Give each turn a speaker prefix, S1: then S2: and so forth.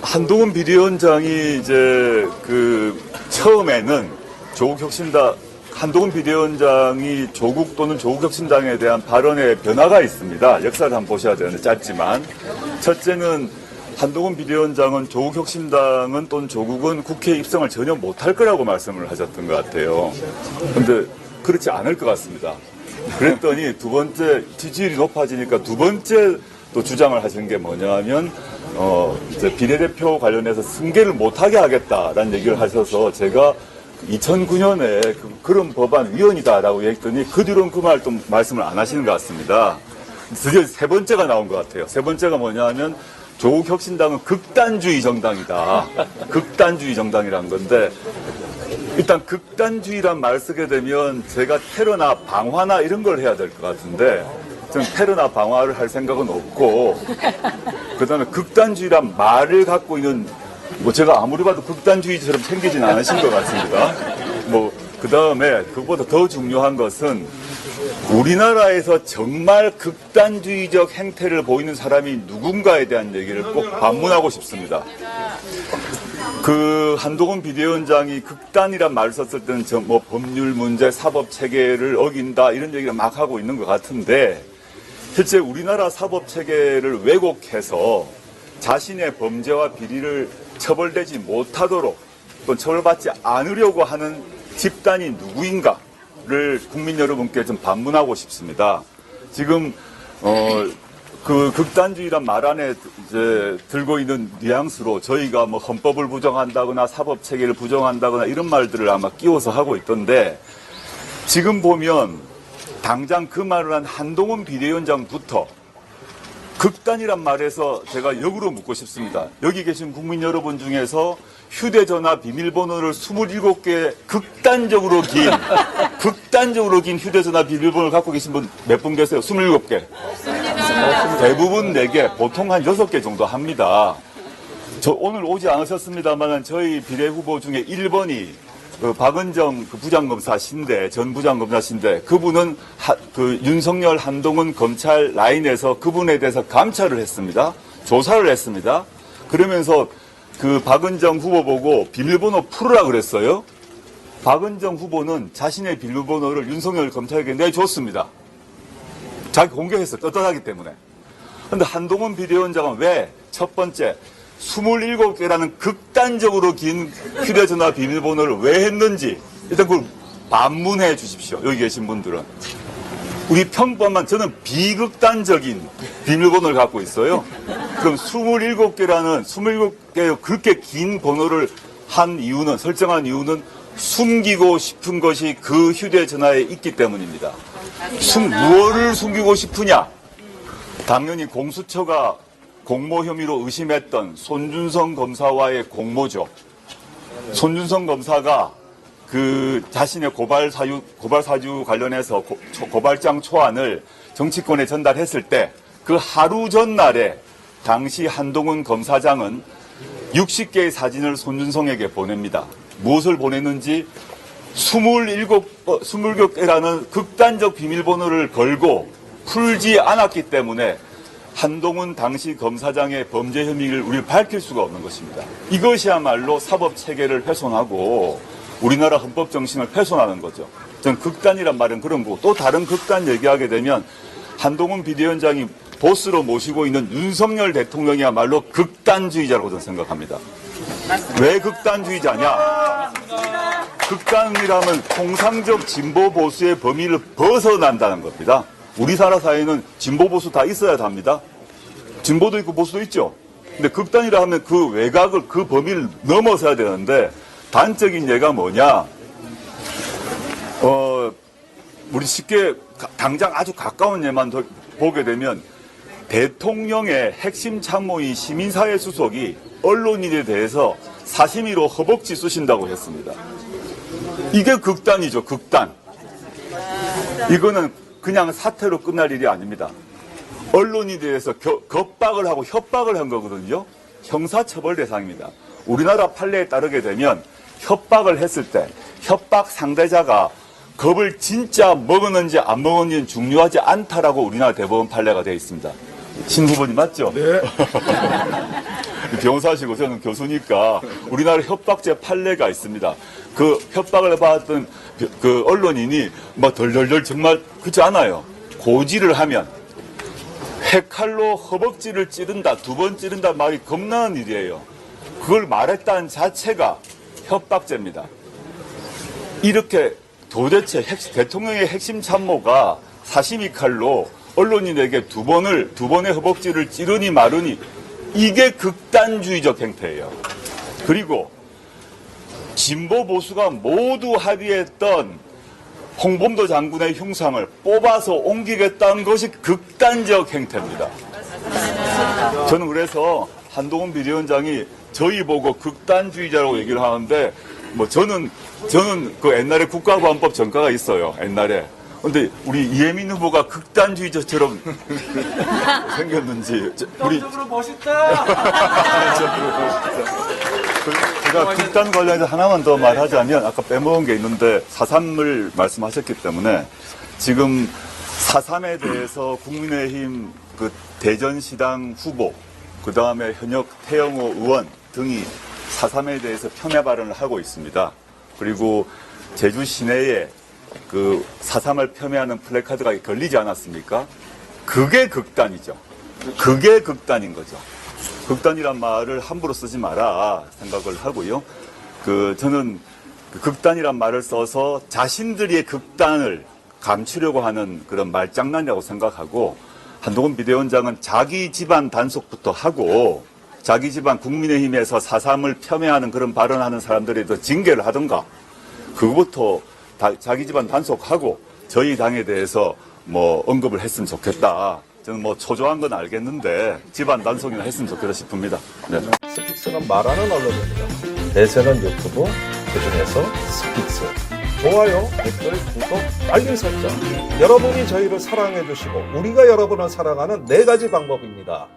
S1: 한동훈 비대위원장이 이제 처음에는 한동훈 비대위원장이 조국 또는 조국혁신당에 대한 발언에 변화가 있습니다. 역사를 한번 보셔야 되는데 짧지만. 첫째는 한동훈 비대위원장은 조국혁신당은 또는 조국은 국회에 입성을 전혀 못할 거라고 말씀을 하셨던 것 같아요. 그런데 그렇지 않을 것 같습니다. 그랬더니 두 번째 지지율이 높아지니까 두 번째 또 주장을 하신 게 뭐냐면 이제 비례대표 관련해서 승계를 못하게 하겠다라는 얘기를 하셔서 제가 2009년에 그런 법안 위원이다라고 얘기했더니 그 뒤로는 그 말 또 말씀을 안 하시는 것 같습니다. 드디어 세 번째가 나온 것 같아요. 세 번째가 뭐냐면 조국혁신당은 극단주의 정당이다. 극단주의 정당이란 건데 일단 극단주의란 말 쓰게 되면 제가 테러나 방화나 이런 걸 해야 될 것 같은데 저는 테러나 방화를 할 생각은 없고 그다음에 극단주의란 말을 갖고 있는 제가 아무리 봐도 극단주의처럼 생기진 않으신 것 같습니다. 그다음에 그것보다 더 중요한 것은 우리나라에서 정말 극단주의적 행태를 보이는 사람이 누군가에 대한 얘기를 꼭 반문하고 싶습니다. 한동훈 비대위원장이 극단이란 말을 썼을 때는 법률 문제, 사법 체계를 어긴다 이런 얘기를 막 하고 있는 것 같은데 실제 우리나라 사법 체계를 왜곡해서 자신의 범죄와 비리를 처벌되지 못하도록 또 처벌받지 않으려고 하는 집단이 누구인가를 국민 여러분께 좀 반문하고 싶습니다. 지금 극단주의란 말 안에 이제 들고 있는 뉘앙스로 저희가 헌법을 부정한다거나 사법 체계를 부정한다거나 이런 말들을 아마 끼워서 하고 있던데 지금 보면 당장 그 말을 한 한동훈 비대위원장부터 극단이란 말에서 제가 역으로 묻고 싶습니다. 여기 계신 국민 여러분 중에서 휴대전화 비밀번호를 27개 극단적으로 긴 휴대전화 비밀번호를 갖고 계신 분 몇 분 계세요? 27개. 대부분 4개, 보통 한 6개 정도 합니다. 오늘 오지 않으셨습니다만 저희 비례후보 중에 1번이 박은정 부장검사신데, 전 부장검사신데, 그분은 윤석열 한동훈 검찰 라인에서 그분에 대해서 감찰을 했습니다. 조사를 했습니다. 그러면서 박은정 후보 보고 비밀번호 풀으라 그랬어요. 박은정 후보는 자신의 비밀번호를 윤석열 검찰에게 내줬습니다. 자기 공개했어요. 떳떳하기 때문에. 그런데 한동훈 비대위원장은 왜 첫 번째 27개라는 극단적으로 긴 휴대전화 비밀번호를 왜 했는지 일단 그걸 반문해 주십시오. 여기 계신 분들은. 우리 평범한 저는 비극단적인 비밀번호를 갖고 있어요. 그럼 27개 그렇게 긴 번호를 설정한 이유는 숨기고 싶은 것이 그 휴대전화에 있기 때문입니다. 무엇을 숨기고 싶으냐? 당연히 공수처가 공모 혐의로 의심했던 손준성 검사와의 공모죠. 손준성 검사가 자신의 고발 사주 관련해서 고발장 초안을 정치권에 전달했을 때 그 하루 전날에 당시 한동훈 검사장은 60개의 사진을 손준성에게 보냅니다. 무엇을 보냈는지 27개라는 극단적 비밀번호를 걸고 풀지 않았기 때문에 한동훈 당시 검사장의 범죄 혐의를 우리를 밝힐 수가 없는 것입니다. 이것이야말로 사법 체계를 훼손하고 우리나라 헌법 정신을 훼손하는 거죠. 전 극단이란 말은 그런 거고 또 다른 극단 얘기하게 되면 한동훈 비대위원장이 보스로 모시고 있는 윤석열 대통령이야말로 극단주의자라고 저는 생각합니다. 왜 극단주의자냐? 극단이라면 통상적 진보 보수의 범위를 벗어난다는 겁니다. 우리나라 사회는 진보 보수 다 있어야 합니다. 진보도 있고 보수도 있죠. 근데 극단이라 하면 그 외곽을 그 범위를 넘어서야 되는데 단적인 예가 뭐냐? 우리 쉽게 당장 아주 가까운 예만 보게 되면 대통령의 핵심 참모인 시민사회 수석이 언론인에 대해서 사심위로 허벅지 쑤신다고 했습니다. 이게 극단이죠, 극단. 이거는 그냥 사태로 끝날 일이 아닙니다. 언론인에 대해서 겁박을 하고 협박을 한 거거든요. 형사처벌 대상입니다. 우리나라 판례에 따르게 되면 협박을 했을 때 협박 상대자가 겁을 진짜 먹었는지 안 먹었는지는 중요하지 않다라고 우리나라 대법원 판례가 되어 있습니다. 신 후보님 맞죠?
S2: 네.
S1: 변호사시고 저는 교수니까 우리나라 협박죄 판례가 있습니다. 그 협박을 받았던 그 언론인이 막 덜덜덜 정말 그렇지 않아요. 고지를 하면 해칼로 허벅지를 찌른다, 2번 찌른다 말이 겁나는 일이에요. 그걸 말했다는 자체가 협박죄입니다. 이렇게 도대체 대통령의 핵심 참모가 사시미 칼로 언론인에게 2번의 허벅지를 찌르니 마르니 이게 극단주의적 행태예요. 그리고 진보 보수가 모두 합의했던 홍범도 장군의 흉상을 뽑아서 옮기겠다는 것이 극단적 행태입니다. 저는 그래서 한동훈 비대위원장이 저희 보고 극단주의자라고 얘기를 하는데 뭐 저는 그 옛날에 국가보안법 전과가 있어요. 옛날에. 근데 우리 이혜민 후보가 극단주의자처럼 생겼는지 우리
S2: 적으로 멋있다.
S1: 제가 극단 관련해서 하나만 더 말하자면 아까 빼먹은 게 있는데 4.3을 말씀하셨기 때문에 지금 4.3에 대해서 국민의힘 그 대전시당 후보 그 다음에 현역 태영호 의원 등이 4.3에 대해서 폄훼 발언을 하고 있습니다. 그리고 제주 시내에 그 4.3을 폄훼하는 플래카드가 걸리지 않았습니까? 그게 극단이죠. 그게 극단인 거죠. 극단이란 말을 함부로 쓰지 마라 생각을 하고요. 저는 극단이란 말을 써서 자신들의 극단을 감추려고 하는 그런 말장난이라고 생각하고 한동훈 비대위원장은 자기 집안 단속부터 하고 자기 집안 국민의힘에서 4.3을 폄훼하는 그런 발언하는 사람들에 더 징계를 하든가 그거부터 자기 집안 단속하고 저희 당에 대해서 뭐 언급을 했으면 좋겠다. 저는 뭐 초조한 건 알겠는데 집안 단속이나 했으면 좋겠다 싶습니다. 네.
S3: 스픽스는 말하는 언론입니다. 대세는 유튜브, 그중에서 스픽스. 좋아요, 댓글, 구독, 알림 설정. 여러분이 저희를 사랑해 주시고 우리가 여러분을 사랑하는 4가지 방법입니다.